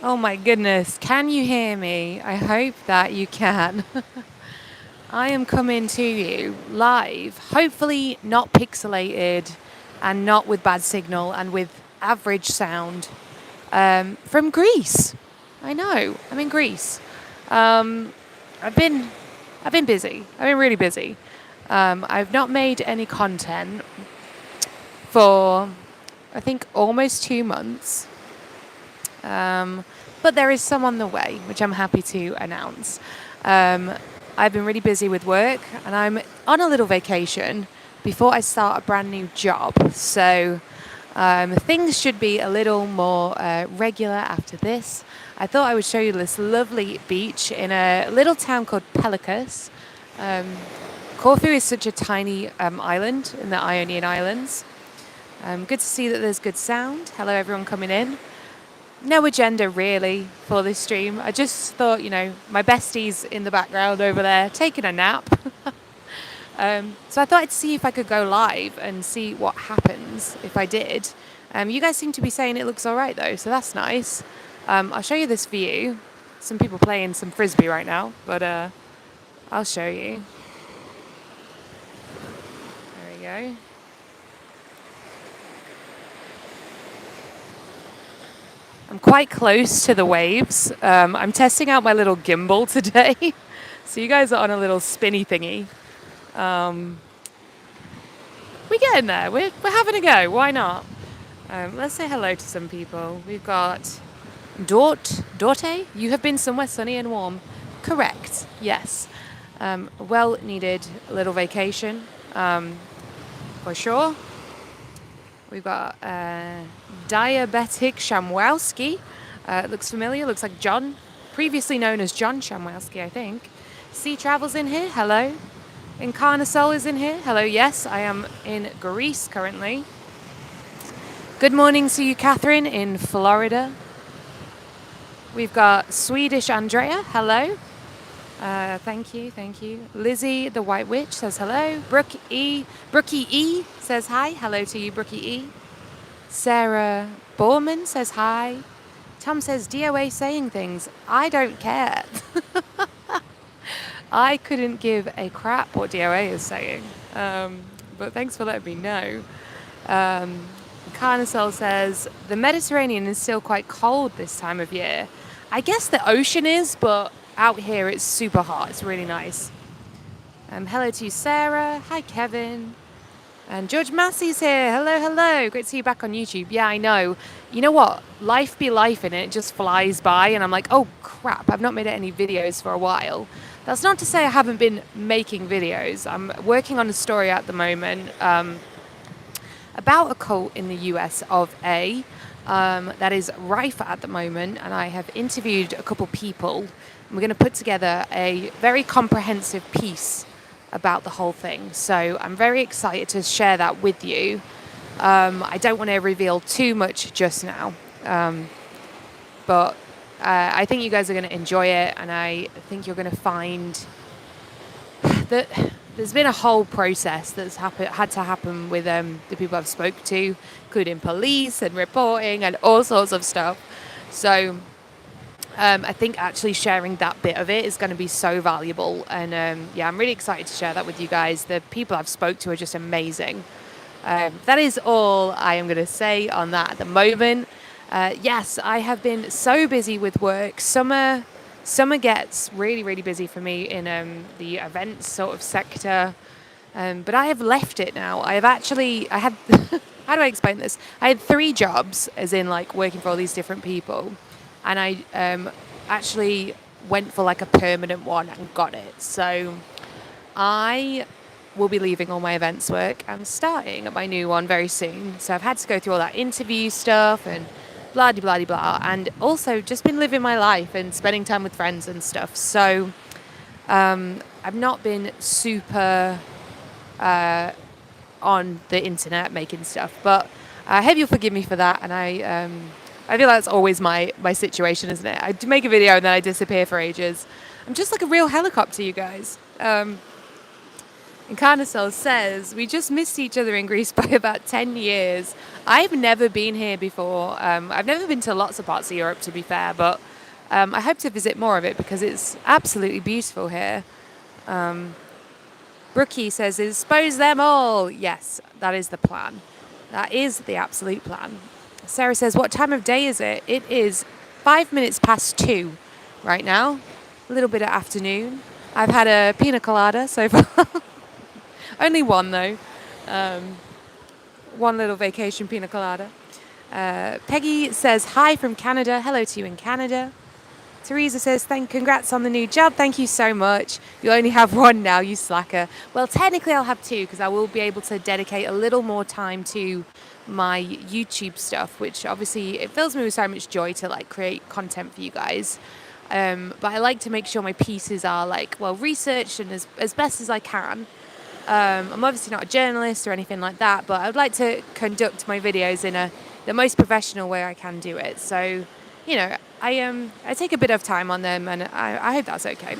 Oh my goodness, can you hear me? I hope that you can. I am coming to you live, hopefully not pixelated and not with bad signal and with average sound from Greece. I know, I'm in Greece. Um, I've been I've been busy. I've been really busy. I've not made any content for I think almost 2 months. Um, but there is some on the way, which I'm happy to announce. Um, I've been really busy with work and I'm on a little vacation before I start a brand new job. So things should be a little more regular after this. I thought I would show you this lovely beach in a little town called Pelicus. Um, Corfu is such a tiny island in the Ionian Islands. Good to see that there's good sound. Hello, everyone coming in. No agenda really for this stream. I just thought, my bestie's in the background over there taking a nap. So I thought I'd see if I could go live and see what happens if I did. You guys seem to be saying it looks all right though, so that's nice. I'll show you this view. Some people playing some frisbee right now, but I'll show you. There we go. I'm quite close to the waves. I'm testing out my little gimbal today. So you guys are on a little spinny thingy. We're getting there. We're having a go. Why not? Let's say hello to some people. We've got Dorte. You have been somewhere sunny and warm. Correct. Yes. Well needed little vacation. For sure. We've got Diabetic Shamwowski. Looks familiar. Looks like John. Previously known as John Shamwowski, I think. Sea Travel's in here. Hello. Incarnasol is in here. Hello. Yes, I am in Greece currently. Good morning to you, Catherine, in Florida. We've got Swedish Andrea. Hello. Thank you. Lizzie, the White Witch, says hello. Brookie E says hi. Hello to you, Brookie E. Sarah Borman says hi. Tom says DOA saying things. I don't care. I couldn't give a crap what DOA is saying. But thanks for letting me know. Carnicel says the Mediterranean is still quite cold this time of year. I guess the ocean is, but out here it's super hot. It's really nice. Hello to you, Sarah. Hi, Kevin. And George Massey's here. Hello. Great to see you back on YouTube. Yeah, I know. You know what? Life be life in it just flies by, and I'm like, oh crap, I've not made any videos for a while. That's not to say I haven't been making videos. I'm working on a story at the moment about a cult in the US of A that is rife at the moment, and I have interviewed a couple people. We're going to put together a very comprehensive piece about the whole thing. So I'm very excited to share that with you. I don't want to reveal too much just now, but I think you guys are going to enjoy it, and I think you're going to find that there's been a whole process that's had to happen with the people I've spoke to, including police and reporting and all sorts of stuff. So I think actually sharing that bit of it is going to be so valuable. And I'm really excited to share that with you guys. The people I've spoke to are just amazing. That is all I am going to say on that at the moment. Yes, I have been so busy with work. Summer gets really, really busy for me in the events sort of sector. But I have left it now. I had, how do I explain this? I had 3 jobs, as in like working for all these different people. And I actually went for like a permanent one and got it. So I will be leaving all my events work and starting at my new one very soon. So I've had to go through all that interview stuff and blah, blah, blah, blah. And also just been living my life and spending time with friends and stuff. So I've not been super on the internet making stuff. But I hope you'll forgive me for that. And I feel like that's always my situation, isn't it? I make a video and then I disappear for ages. I'm just like a real helicopter, you guys. Incarnasol says, we just missed each other in Greece by about 10 years. I've never been here before. I've never been to lots of parts of Europe, to be fair, but I hope to visit more of it because it's absolutely beautiful here. Brookie says, expose them all. Yes, that is the plan. That is the absolute plan. Sarah says, what time of day is it? It is 5 minutes past 2 right now. A little bit of afternoon. I've had a pina colada so far. Only one, though. One little vacation pina colada. Peggy says, hi from Canada. Hello to you in Canada. Teresa says, congrats on the new job. Thank you so much. You only have one now, you slacker. Well, technically I'll have two because I will be able to dedicate a little more time to my YouTube stuff, which obviously it fills me with so much joy to like create content for you guys. But I like to make sure my pieces are like well researched and as best as I can. I'm obviously not a journalist or anything like that, but I would like to conduct my videos in the most professional way I can do it. So, you know, I take a bit of time on them, and I hope that's okay.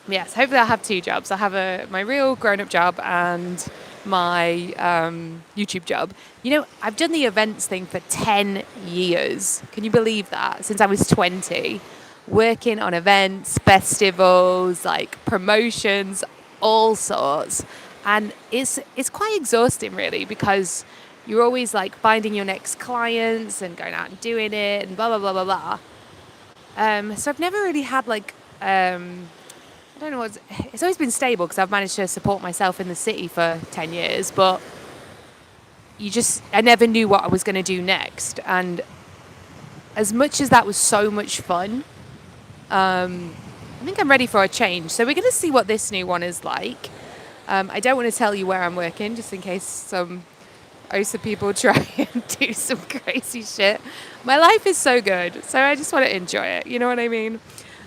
Yes, hopefully I'll have two jobs. I'll have my real grown-up job and my YouTube job. You know, I've done the events thing for 10 years. Can you believe that? Since I was 20. Working on events, festivals, like promotions, all sorts. And it's quite exhausting really because you're always like finding your next clients and going out and doing it and blah, blah, blah, blah, blah. So I've never really had like, I don't know it's always been stable because I've managed to support myself in the city for 10 years, but I never knew what I was going to do next. And as much as that was so much fun, I think I'm ready for a change. So we're going to see what this new one is like. I don't want to tell you where I'm working, just in case some OSA people try and do some crazy shit. My life is so good, so I just want to enjoy it. You know what I mean?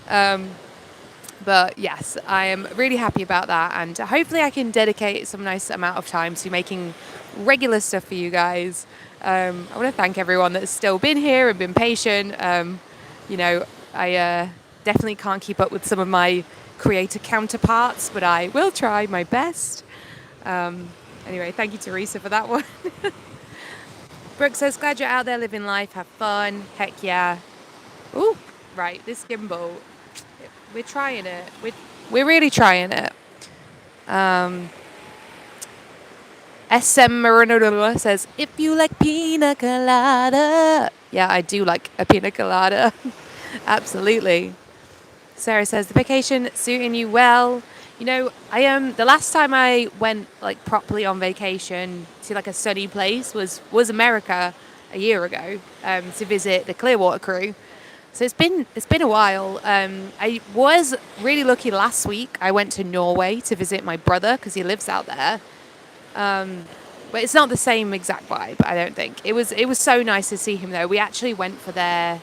But yes, I am really happy about that. And hopefully I can dedicate some nice amount of time to making regular stuff for you guys. I want to thank everyone that's still been here and been patient. You know, I definitely can't keep up with some of my creator counterparts, but I will try my best. Anyway, thank you, Teresa, for that one. Brooke says, glad you're out there living life. Have fun. Heck yeah. Ooh, right, this gimbal. We're trying it. We're really trying it. SM Marinodula says, if you like pina colada. Yeah, I do like a pina colada. Absolutely. Sarah says, the vacation suiting you well. You know, the last time I went like properly on vacation to like a sunny place was America a year ago to visit the Clearwater crew. So it's been a while. I was really lucky last week. I went to Norway to visit my brother because he lives out there. But it's not the same exact vibe, I don't think. It was so nice to see him though. We actually went for their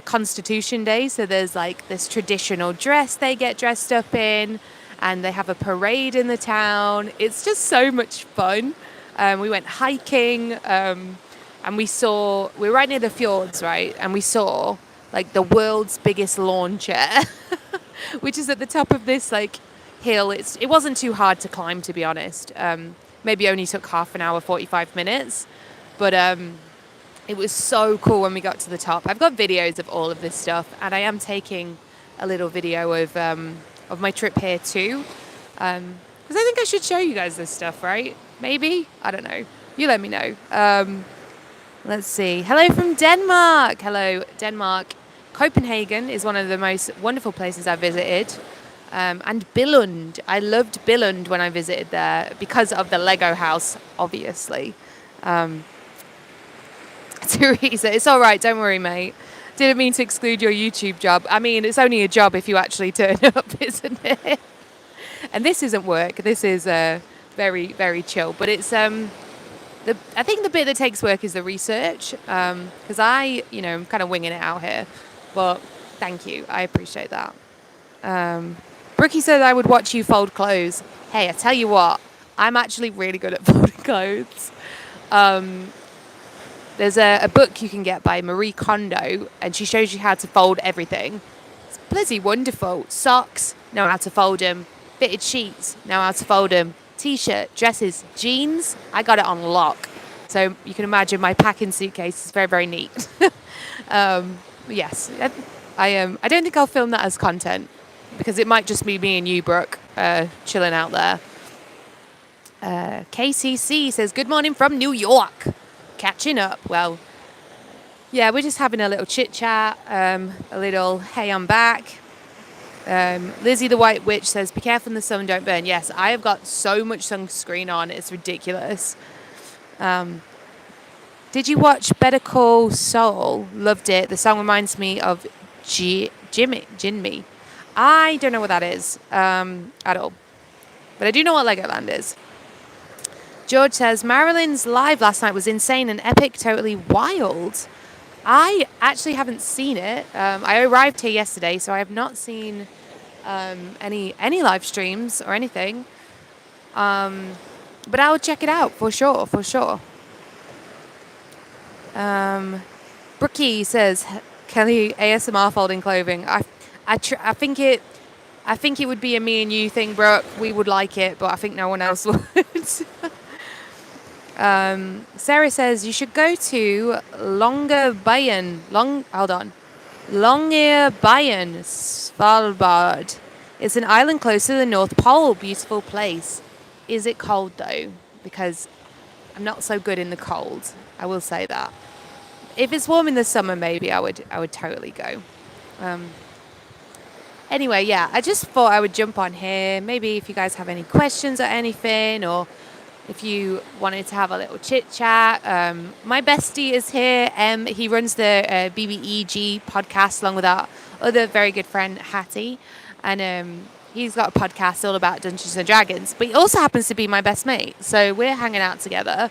Constitution Day. So there's like this traditional dress they get dressed up in, and they have a parade in the town. It's just so much fun. We went hiking, and we were right near the fjords, right? And we saw like the world's biggest lawn chair, which is at the top of this like hill. It wasn't too hard to climb, to be honest. Maybe only took half an hour, 45 minutes, but it was so cool when we got to the top. I've got videos of all of this stuff, and I am taking a little video of my trip here too, because I think I should show you guys this stuff, right? Maybe? I don't know. You let me know. Let's see. Hello from Denmark. Hello, Denmark. Copenhagen is one of the most wonderful places I've visited. And Billund. I loved Billund when I visited there because of the Lego house, obviously. Teresa, it's all right. Don't worry, mate. Didn't mean to exclude your YouTube job. I mean, it's only a job if you actually turn up, isn't it? And this isn't work. This is very, very chill. But it's I think the bit that takes work is the research, because I'm kind of winging it out here. But thank you. I appreciate that. Brookie said I would watch you fold clothes. Hey, I tell you what, I'm actually really good at folding clothes. There's a book you can get by Marie Kondo, and she shows you how to fold everything. It's bloody wonderful. Socks, know how to fold them. Fitted sheets, know how to fold them. T-shirt, dresses, jeans, I got it on lock. So you can imagine my packing suitcase is very, very neat. Yes, I don't think I'll film that as content because it might just be me and you, Brooke, chilling out there. KCC says, good morning from New York. Catching up. Well, yeah, we're just having a little chit chat, a little, hey, I'm back. Lizzie the White Witch says, be careful in the sun, don't burn. Yes, I have got so much sunscreen on, it's ridiculous. Did you watch Better Call Saul? Loved it. The song reminds me of Jinmi. I don't know what that is at all. But I do know what Legoland is. George says, Marilyn's live last night was insane and epic, totally wild. I actually haven't seen it. I arrived here yesterday, so I have not seen any live streams or anything. But I'll check it out for sure. Brookie says, Kelly ASMR folding clothing. I think it would be a me and you thing, Brooke. We would like it, but I think no one else would. Sarah says you should go to Longyearbyen, Svalbard. It's an island close to the North Pole. Beautiful place. Is it cold though? Because I'm not so good in the cold. I will say that. If it's warm in the summer, maybe I would totally go. Anyway, yeah, I just thought I would jump on here. Maybe if you guys have any questions or anything, or if you wanted to have a little chit chat. My bestie is here. He runs the BBEG podcast along with our other very good friend, Hattie. And he's got a podcast all about Dungeons and Dragons. But he also happens to be my best mate. So we're hanging out together.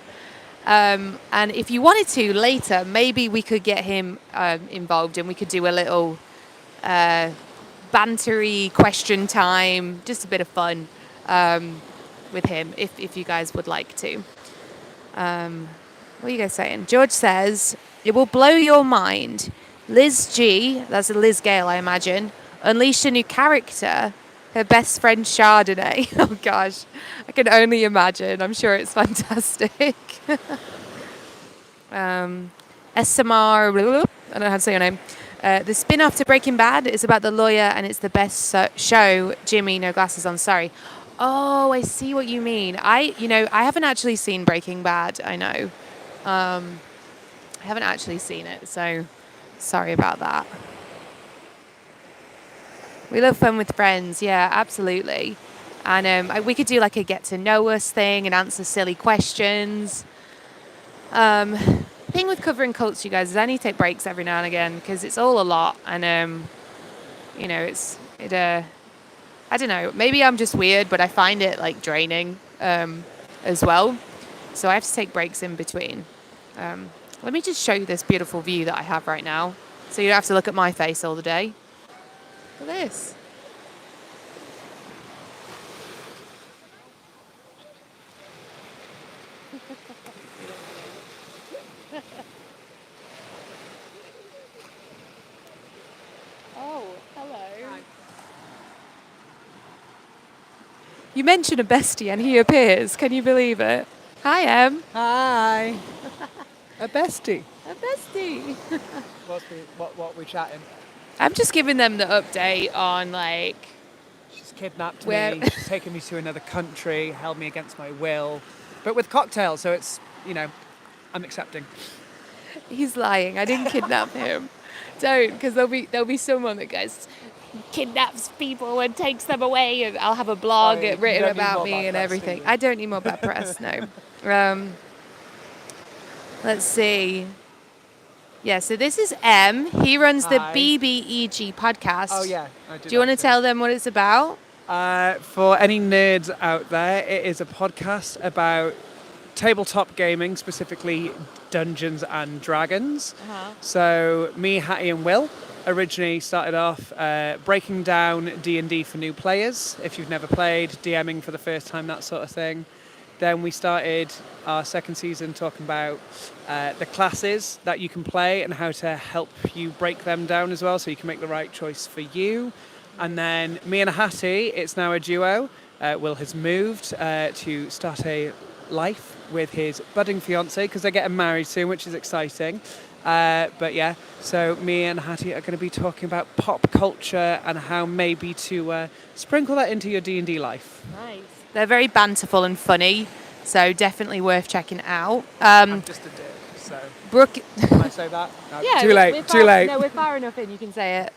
And if you wanted to later, maybe we could get him involved and we could do a little bantery question time, just a bit of fun with him if you guys would like to. What are you guys saying? George says, it will blow your mind. Liz G, that's a Liz Gale, I imagine, unleashed a new character, her best friend Chardonnay. Oh gosh, I can only imagine. I'm sure it's fantastic. SMR, I don't know how to say your name. The spin-off to Breaking Bad is about the lawyer and it's the best show. Jimmy, no glasses on, sorry. Oh, I see what you mean. I haven't actually seen Breaking Bad, I know. I haven't actually seen it, so sorry about that. We love fun with friends, yeah, absolutely. And we could do like a get to know us thing and answer silly questions. Thing with covering cults, you guys, is I need to take breaks every now and again because it's all a lot. And, I don't know, maybe I'm just weird, but I find it like draining as well. So I have to take breaks in between. Let me just show you this beautiful view that I have right now. So you don't have to look at my face all the day. Look at this. Oh, hello. Hi. You mention a bestie and he appears. Can you believe it? Hi, Em. Hi. A bestie. A bestie. What are we chatting? I'm just giving them the update on like... She's kidnapped me, she's taken me to another country, held me against my will, but with cocktails, so it's, I'm accepting. He's lying. I didn't kidnap him. Don't, because there'll be someone that goes, kidnaps people and takes them away, and I'll have a blog written about me and everything. I don't need more bad press, no. Let's see. Yeah, so this is M. He runs the BBEG podcast. Oh, yeah. Do you want to tell them what it's about? For any nerds out there, it is a podcast about tabletop gaming, specifically Dungeons and Dragons. Uh-huh. So me, Hattie and Will originally started off breaking down D&D for new players. If you've never played, DMing for the first time, that sort of thing. Then we started our second season talking about the classes that you can play and how to help you break them down as well so you can make the right choice for you. And then me and Hattie, it's now a duo. Will has moved to start a life with his budding fiance because they're getting married soon, which is exciting. But yeah, so me and Hattie are going to be talking about pop culture and how maybe to sprinkle that into your D&D life. Nice. They're very banterful and funny, so definitely worth checking out. I'm just a dick, so Brooke. can I say that? No, Yeah, too late, we're too late. No, we're far enough in. You can say it.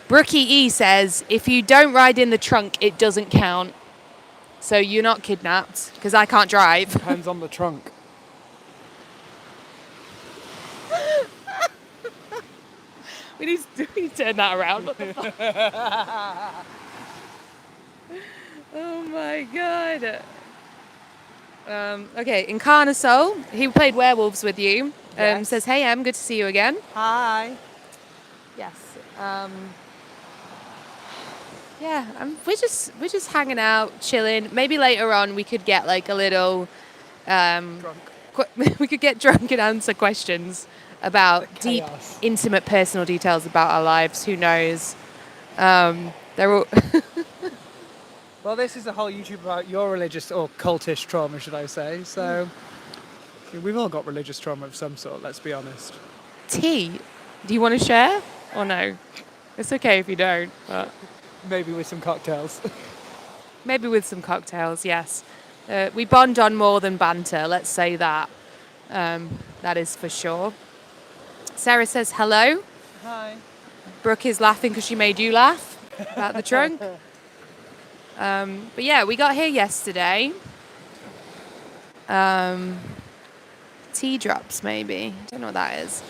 Brookie E says, if you don't ride in the trunk, it doesn't count. So you're not kidnapped because I can't drive. Depends on the trunk. We need to turn that around. What the fuck? Oh my god. Okay, Incarnasoul, he played Werewolves with you. Yes. Says, hey Em, good to see you again. Hi. Yes. Yeah, we're just hanging out, chilling. Maybe later on we could get like a little, Drunk. we could get drunk and answer questions about deep, Chaos. intimate, personal details about our lives. Who knows? They're all. Well, this is a whole YouTube about your religious or cultish trauma, should I say. So we've all got religious trauma of some sort, let's be honest. Tea. Do you want to share or no? It's okay if you don't. But Maybe with some cocktails. maybe with some cocktails. Yes. We bond on more than banter. Let's say that. That is for sure. Sarah says hello. Hi. Brooke is laughing because she made you laugh about the trunk. But yeah, we got here yesterday. Tea drops, maybe. Don't know what that is.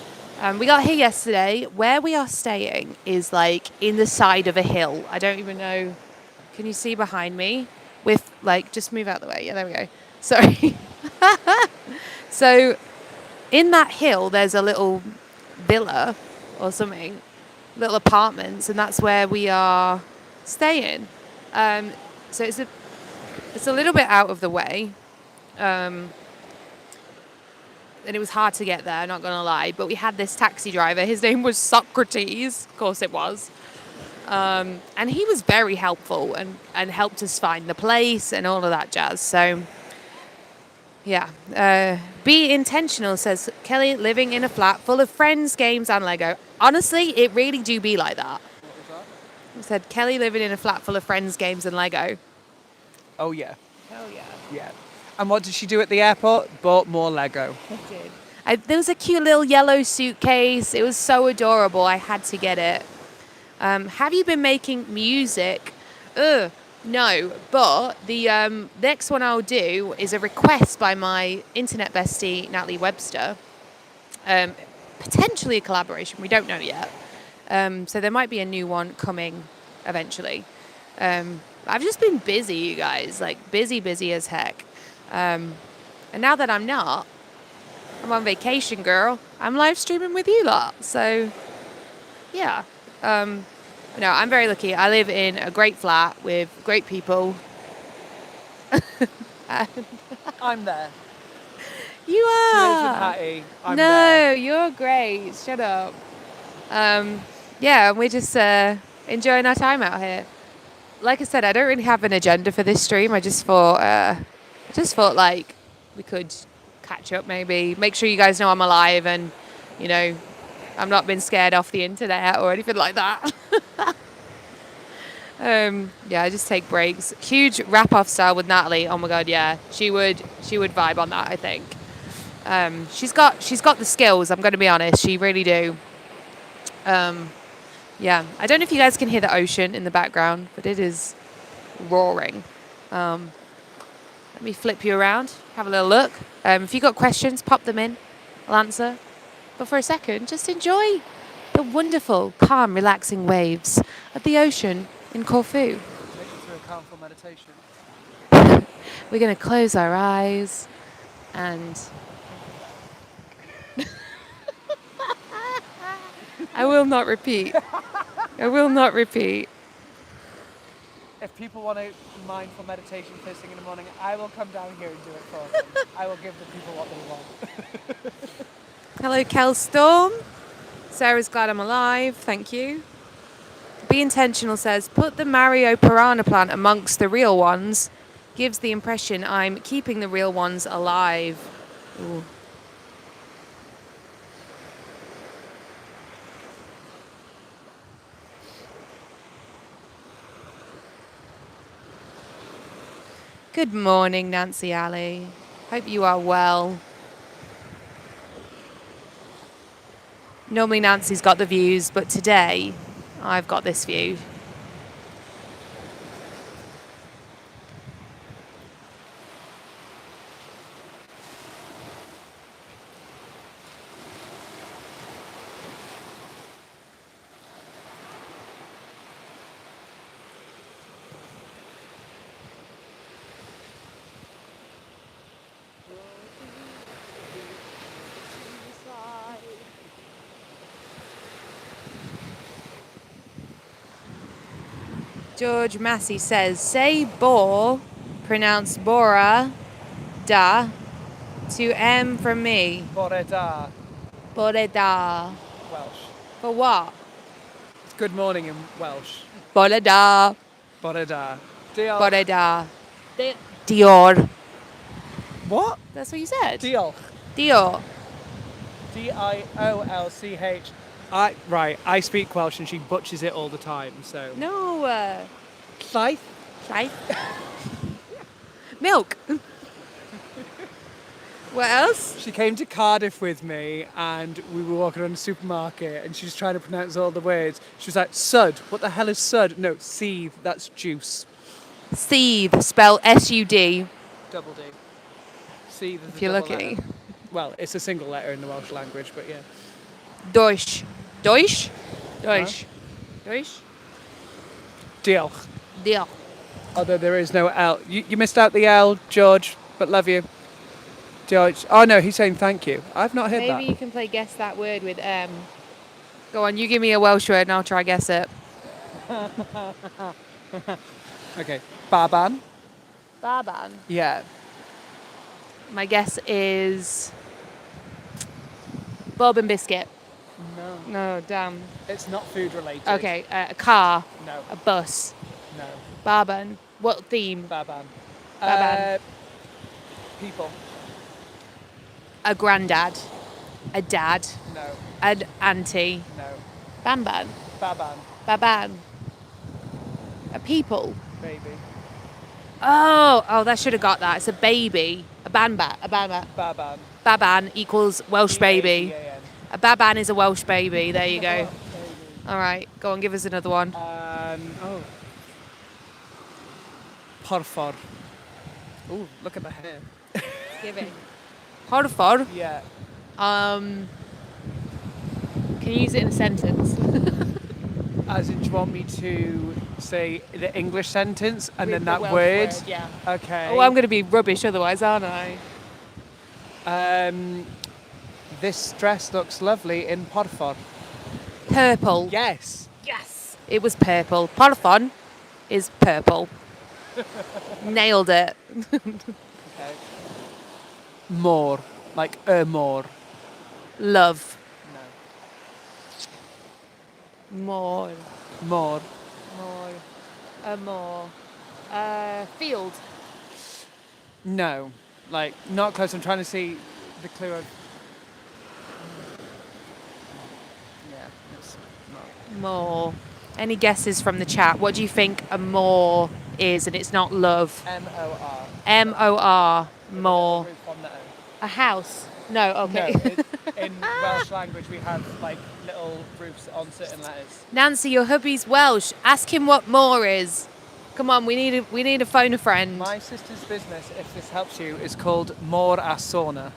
We got here yesterday. Where we are staying is like in the side of a hill. I don't even know. Can you see behind me? With like, just move out the way. Yeah, there we go. Sorry. So in that hill, there's a little villa or something, little apartments, and that's where we are staying. So it's a little bit out of the way. And it was hard to get there, not gonna lie. But we had this taxi driver. His name was Socrates. Of course it was. And he was very helpful and helped us find the place and all of that jazz. So, yeah. Be intentional, says Kelly, living in a flat full of friends, games, and Lego. Honestly, it really do be like that. What was that? He said, Kelly living in a flat full of friends, games, and Lego. Oh, yeah. Hell yeah. Yeah. And what did she do at the airport? Bought more Lego. I did. There was a cute little yellow suitcase. It was so adorable. I had to get it. Have you been making music? No, but the next one I'll do is a request by my internet bestie, Natalie Webster. Potentially a collaboration. We don't know yet. So there might be a new one coming eventually. I've just been busy, you guys. Like, busy as heck. And now that I'm not, I'm on vacation, girl. I'm live streaming with you lot. So, yeah. No, I'm very lucky. I live in a great flat with great people. I'm there. You She lives with are. Hattie. I'm No, there. you're great. Shut up. Yeah, we're just enjoying our time out here. Like I said, I don't really have an agenda for this stream. I just thought like we could catch up, maybe make sure you guys know I'm alive and, you know, I'm not been scared off the internet or anything like that. Yeah, I just take breaks. Huge wrap-off style with Natalie. Oh my god, yeah, she would vibe on that. I think she's got the skills. I'm going to be honest, she really do. Yeah, I don't know if you guys can hear the ocean in the background, but it is roaring. Let me flip you around, have a little look. If you've got questions, pop them in. I'll answer. But for a second, just enjoy the wonderful, calm, relaxing waves of the ocean in Corfu. Take you through a calmful meditation. We're going to close our eyes and... I will not repeat. I will not repeat. If people want a mindful meditation first thing in the morning, I will come down here and do it for them. I will give the people what they want. Hello, Kel Storm. Sarah's glad I'm alive. Thank you. Be Intentional says, put the Mario piranha plant amongst the real ones. Gives the impression I'm keeping the real ones alive. Ooh. Good morning, Nancy Alley. Hope you are well. Normally Nancy's got the views, but today I've got this view. George Massey says, say Bor, pronounced Bora, da, to M from me. Boreda, Boreda. Welsh. For what? It's good morning in Welsh. Boreda. Boreda. Diolch. Boreda. Dior. What? That's what you said. Diolch. Dior. Diolch. I speak Welsh and she butchers it all the time, so. No. Llaeth? Right. Milk. What else? She came to Cardiff with me and we were walking around the supermarket and she was trying to pronounce all the words. She was like, sud. What the hell is sud? No, seethe. That's juice. Seethe, spelled S-U-D. Double D. Seethe is If you're lucky. Well, it's a single letter in the Welsh language, but yeah. Deutsch. Deutsch? Deutsch. Deutsch? Diolch. Dior. Although there is no L. You missed out the L, George, but love you. George. Oh no, he's saying thank you. I've not heard Maybe you that. can play guess that word with Go on, you give me a Welsh word and I'll try guess it. Okay. Baban. Barban. Yeah. My guess is Bob and Biscuit. No. No, damn. It's not food related. Okay, a car, No. a bus, No. Barban. What theme? Baban. Baban. People. A granddad, a dad, No. an auntie. No. Banban. Baban. Baban. A people. Baby. Oh, that should have got that. It's a baby. A banbat. A banbat. Baban. Baban equals Welsh baby. B-A-B-A-N. A baban is a Welsh baby. There you go. All right, go on, give us another one. Porffor. Ooh, look at the hair. Give it. Porfor. Yeah. Can you use it in a sentence? As in, do you want me to say the English sentence and With then the that Welsh word? yeah. Okay. Oh, I'm going to be rubbish otherwise, aren't I? This dress looks lovely in Porffor. Purple. Yes. Yes. It was purple. Porfon is purple. Nailed it. Okay. More. Like more. Love. No. More. More. More. More. Field. No. Like, not close. I'm trying to see the clue of... Yeah, it's not. More. Any guesses from the chat? What do you think a more is? And it's not love. M-O-R. M-O-R. More. Roof on the O. A house. No, okay. No, in Welsh language we have like little roofs on certain letters. Nancy, your hubby's Welsh. Ask him what more is. Come on, we need to phone a friend. My sister's business, if this helps you, is called Mor a Sauna.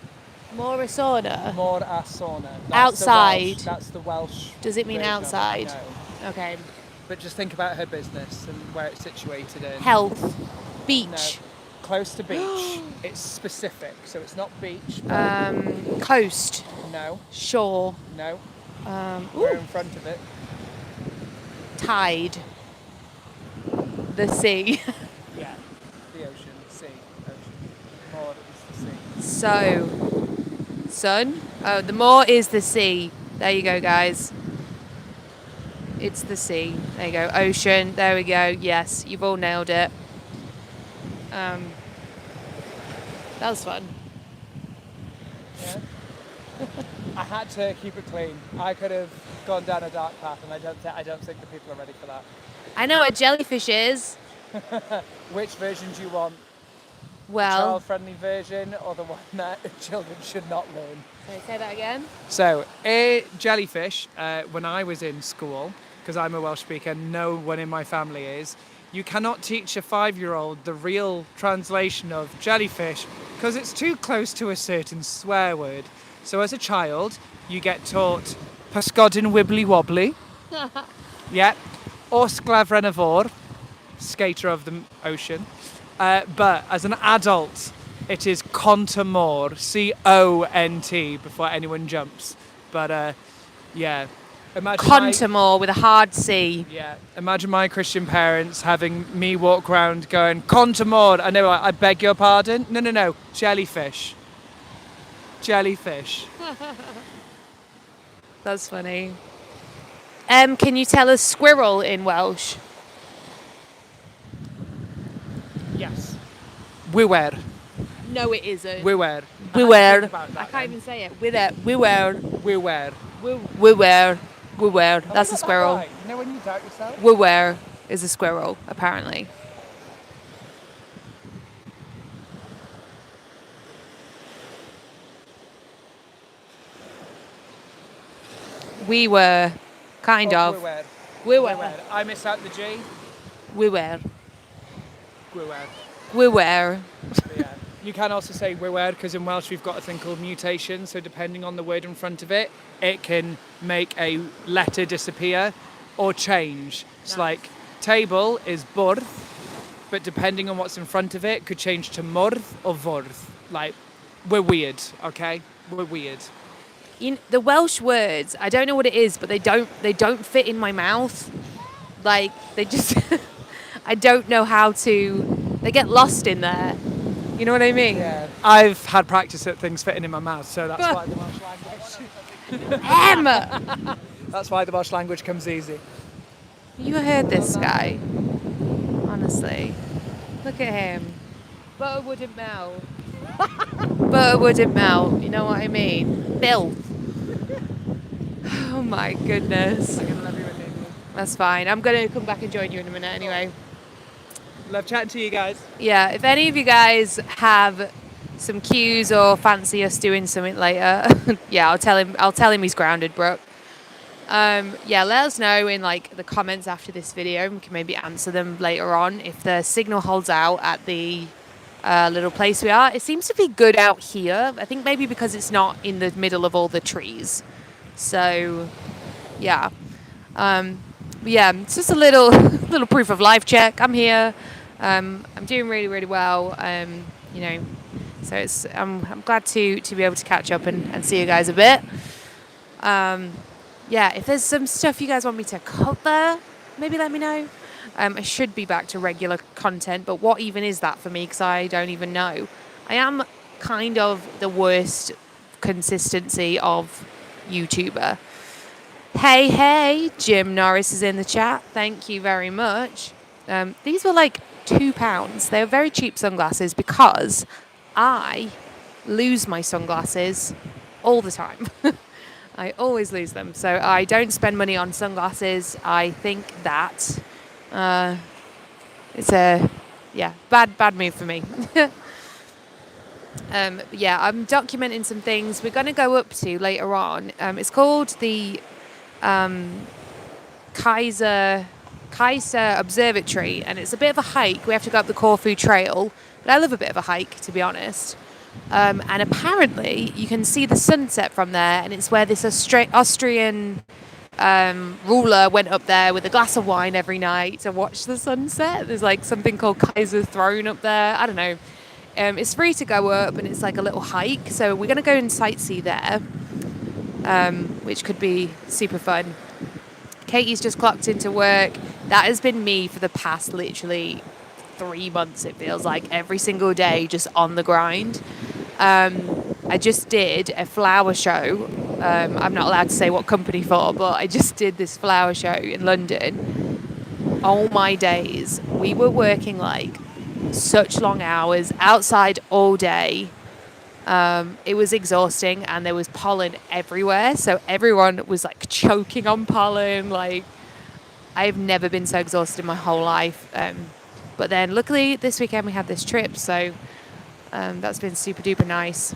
More a sauna. Mor a Sauna. Outside. That's the Welsh. Does it mean version of it. outside? No. Okay. But just think about her business and where it's situated in. Health. No. Beach. Close to beach. It's specific, so it's not beach. Coast. No. Shore. No. Ooh. We're in front of it. Tide. The sea. Yeah. The ocean. Sea. Ocean. Mor is the sea. So, sun. Oh, the more is the sea. There you go, guys. It's the sea. There you go. Ocean. There we go. Yes, you've all nailed it. That was fun. Yeah. I had to keep it clean. I could have gone down a dark path, and I don't think the people are ready for that. I know what jellyfish is. Which version do you want? Well, Child-friendly version, or the one that children should not learn? say that again. So, a jellyfish, when I was in school, because I'm a Welsh speaker, no one in my family is, you cannot teach a 5-year-old the real translation of jellyfish because it's too close to a certain swear word. So as a child, you get taught pysgodyn wibbly wobbly, yeah, or sglafrenivore, skater of the ocean. But as an adult, it is contamor, C-O-N-T, before anyone jumps. But yeah, imagine Contamore with a hard C. imagine my Christian parents having me walk around going, contamor, and they were like, I beg your pardon? No, jellyfish. Jellyfish. That's funny. Can you tell us squirrel in Welsh? Yes. Wiwer. No, it isn't. Wiwer. Wiwer. About that I can't then. even say it. Wiwer. Wiwer. Wiwer. That's a squirrel. Right. You know when you doubt yourself? Wiwer is a squirrel, apparently. We were, kind of. Wiwer. We were. Wiwer. I miss out the G. We were. Wiwer. We were. Yeah. You can also say wiwer because in Welsh we've got a thing called mutation. So depending on the word in front of it, it can make a letter disappear or change. It's like table is bwrdd, but depending on what's in front of it, could change to mwrdd or fwrdd. Like, we're weird, okay? We're weird. The Welsh words, I don't know what it is, but they don't fit in my mouth. Like they just, I don't know how to. They get lost in there. You know what I mean? Yeah. I've had practice at things fitting in my mouth, so that's why the Welsh language. That's why the Welsh language comes easy. You heard this guy? Honestly, look at him. Butter wouldn't melt. Butter wouldn't melt. You know what I mean? Filth. Oh my goodness. I'm gonna love you and leave you. That's fine. I'm gonna come back and join you in a minute anyway. Love chatting to you guys. Yeah, if any of you guys have some cues or fancy us doing something later, yeah, I'll tell him he's grounded, Brooke. Yeah, let us know in like the comments after this video. We can maybe answer them later on if the signal holds out at the little place we are. It seems to be good out here. I think maybe because it's not in the middle of all the trees. So, yeah. Yeah, it's just a little little proof of life check. I'm here. I'm doing really, really well. You know, so it's I'm glad to be able to catch up and see you guys a bit. Yeah, if there's some stuff you guys want me to cover, maybe let me know. I should be back to regular content, but what even is that for me? Because I don't even know. I am kind of the worst consistency of YouTuber. Hey, Jim Norris is in the chat. Thank you very much. These were like £2. They were very cheap sunglasses because I lose my sunglasses all the time. I always lose them. So I don't spend money on sunglasses. I think that it's a bad move for me. Yeah, I'm documenting some things we're going to go up to later on. It's called the Kaiser Observatory, and it's a bit of a hike. We have to go up the Corfu Trail, but I love a bit of a hike, to be honest. And apparently you can see the sunset from there, and it's where this Austrian ruler went up there with a glass of wine every night to watch the sunset. There's like something called Kaiser's Throne up there. I don't know. It's free to go up, and it's like a little hike. So we're going to go and sightsee there, which could be super fun. Katie's just clocked into work. That has been me for the past literally 3 months, it feels like, every single day, just on the grind. I just did a flower show. I'm not allowed to say what company for, but I just did this flower show in London. Oh my days. We were working like such long hours outside all day. It was exhausting and there was pollen everywhere. So everyone was like choking on pollen. Like, I've never been so exhausted in my whole life. But then luckily this weekend we had this trip. So that's been super duper nice.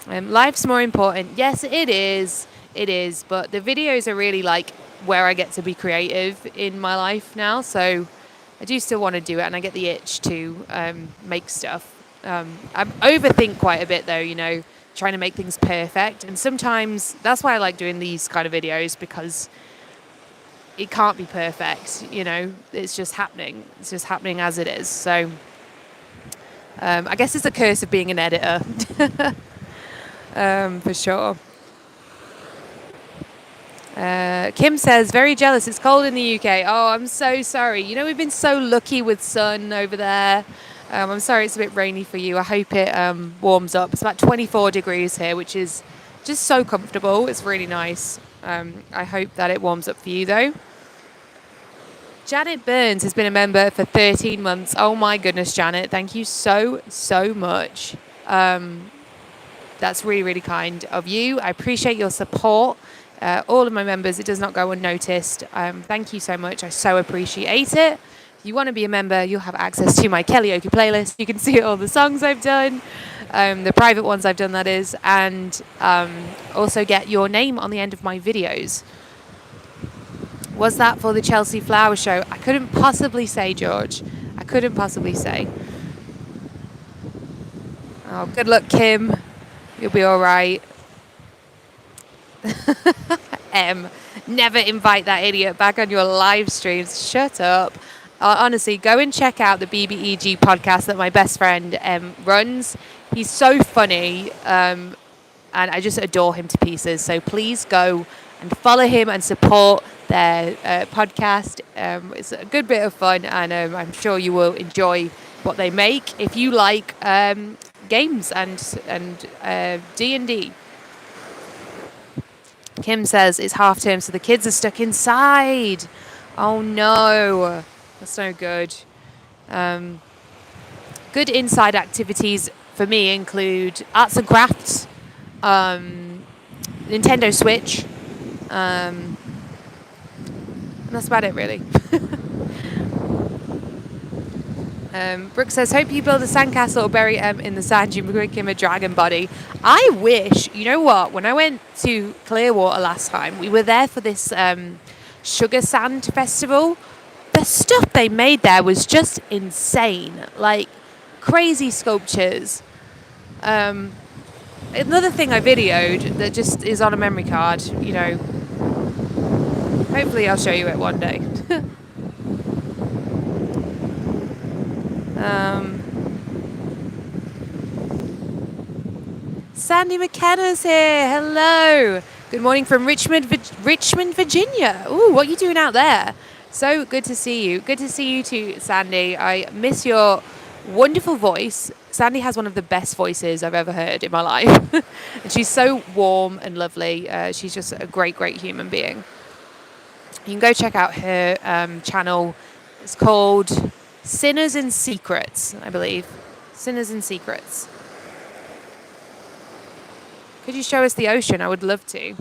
Life's more important. Yes, it is. It is. But the videos are really like where I get to be creative in my life now. So I do still want to do it, and I get the itch to make stuff. I overthink quite a bit, though, trying to make things perfect. And sometimes that's why I like doing these kind of videos, because it can't be perfect. It's just happening. It's just happening as it is. So I guess it's the curse of being an editor. For sure. Kim says, very jealous. It's cold in the UK. Oh, I'm so sorry. We've been so lucky with sun over there. I'm sorry it's a bit rainy for you. I hope it warms up. It's about 24 degrees here, which is just so comfortable. It's really nice. I hope that it warms up for you, though. Janet Burns has been a member for 13 months. Oh, my goodness, Janet. Thank you so, so much. That's really, really kind of you. I appreciate your support. All of my members, it does not go unnoticed. Thank you so much. I so appreciate it. If you want to be a member, you'll have access to my karaoke playlist. You can see all the songs I've done, the private ones I've done, that is, and also get your name on the end of my videos. Was that for the Chelsea Flower Show? I couldn't possibly say, George. I couldn't possibly say. Oh, good luck, Kim. You'll be all right. Never invite that idiot back on your live streams. Shut up. Honestly, go and check out the BBEG podcast that my best friend runs. He's so funny, and I just adore him to pieces. So please go and follow him and support their podcast. It's a good bit of fun, and I'm sure you will enjoy what they make if you like games and D&D. Kim says it's half term, so the kids are stuck inside. Oh no, that's no good. Good inside activities for me include arts and crafts, Nintendo Switch, and that's about it, really. Brooke says, hope you build a sandcastle or bury in the sand. You make him a dragon body. I wish, you know what, when I went to Clearwater last time, we were there for this sugar sand festival. The stuff they made there was just insane. Like, crazy sculptures. Another thing I videoed that just is on a memory card, hopefully I'll show you it one day. Sandy McKenna's here. Hello. Good morning from Richmond, Virginia. Ooh, what are you doing out there? So good to see you. Good to see you too, Sandy. I miss your wonderful voice. Sandy has one of the best voices I've ever heard in my life. And she's so warm and lovely. She's just a great, great human being. You can go check out her channel. It's called Sinners and Secrets, I believe. Sinners and Secrets. Could you show us the ocean? I would love to.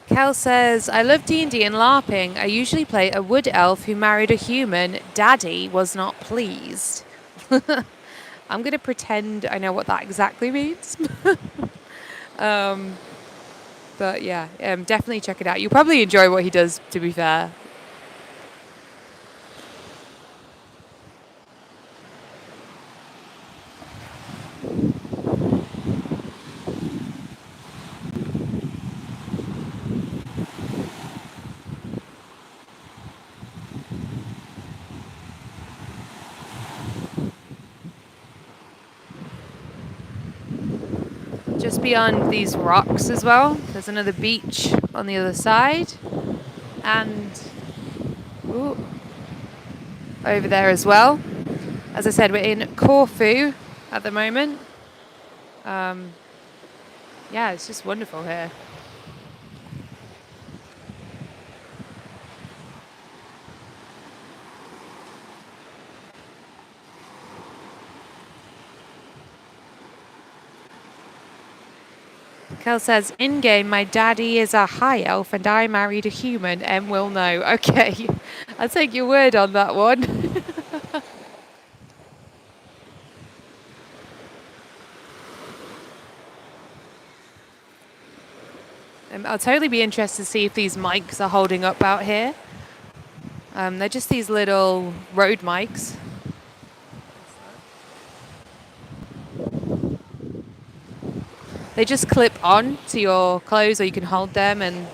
Kel says, I love D&D and LARPing. I usually play a wood elf who married a human. Daddy was not pleased. I'm going to pretend I know what that exactly means. But yeah, definitely check it out. You'll probably enjoy what he does, to be fair. Just beyond these rocks as well, there's another beach on the other side. And ooh, over there as well. As I said, we're in Corfu at the moment. Yeah, it's just wonderful here. Kel says, in-game, my daddy is a high elf and I married a human and will know. Okay, I'll take your word on that one. I'll totally be interested to see if these mics are holding up out here. They're just these little Rode mics. They just clip on to your clothes, or you can hold them, and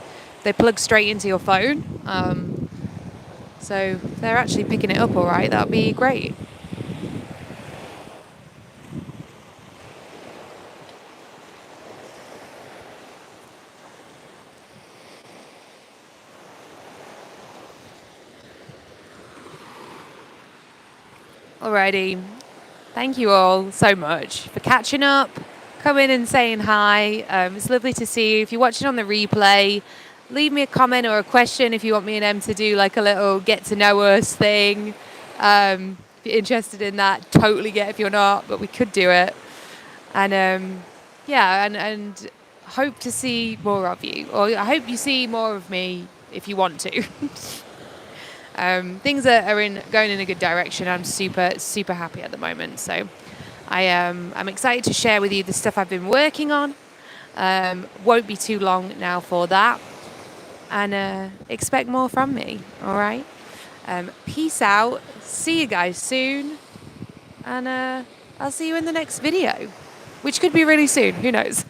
they plug straight into your phone. So if they're actually picking it up all right, that'd be great. Alrighty. Thank you all so much for catching up, coming and saying hi. It's lovely to see you. If you're watching on the replay, leave me a comment or a question if you want me and Em to do like a little get to know us thing. If you're interested in that, totally get it if you're not, but we could do it. And yeah, and hope to see more of you, or I hope you see more of me if you want to. Things are going in a good direction. I'm super happy at the moment. So I'm excited to share with you the stuff I've been working on. Won't be too long now for that. And expect more from me. All right. Peace out. See you guys soon. And I'll see you in the next video, which could be really soon. Who knows?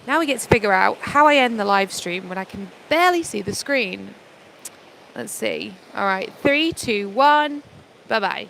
Now we get to figure out how I end the live stream when I can barely see the screen. Let's see. All right. 3, 2, 1. Bye-bye.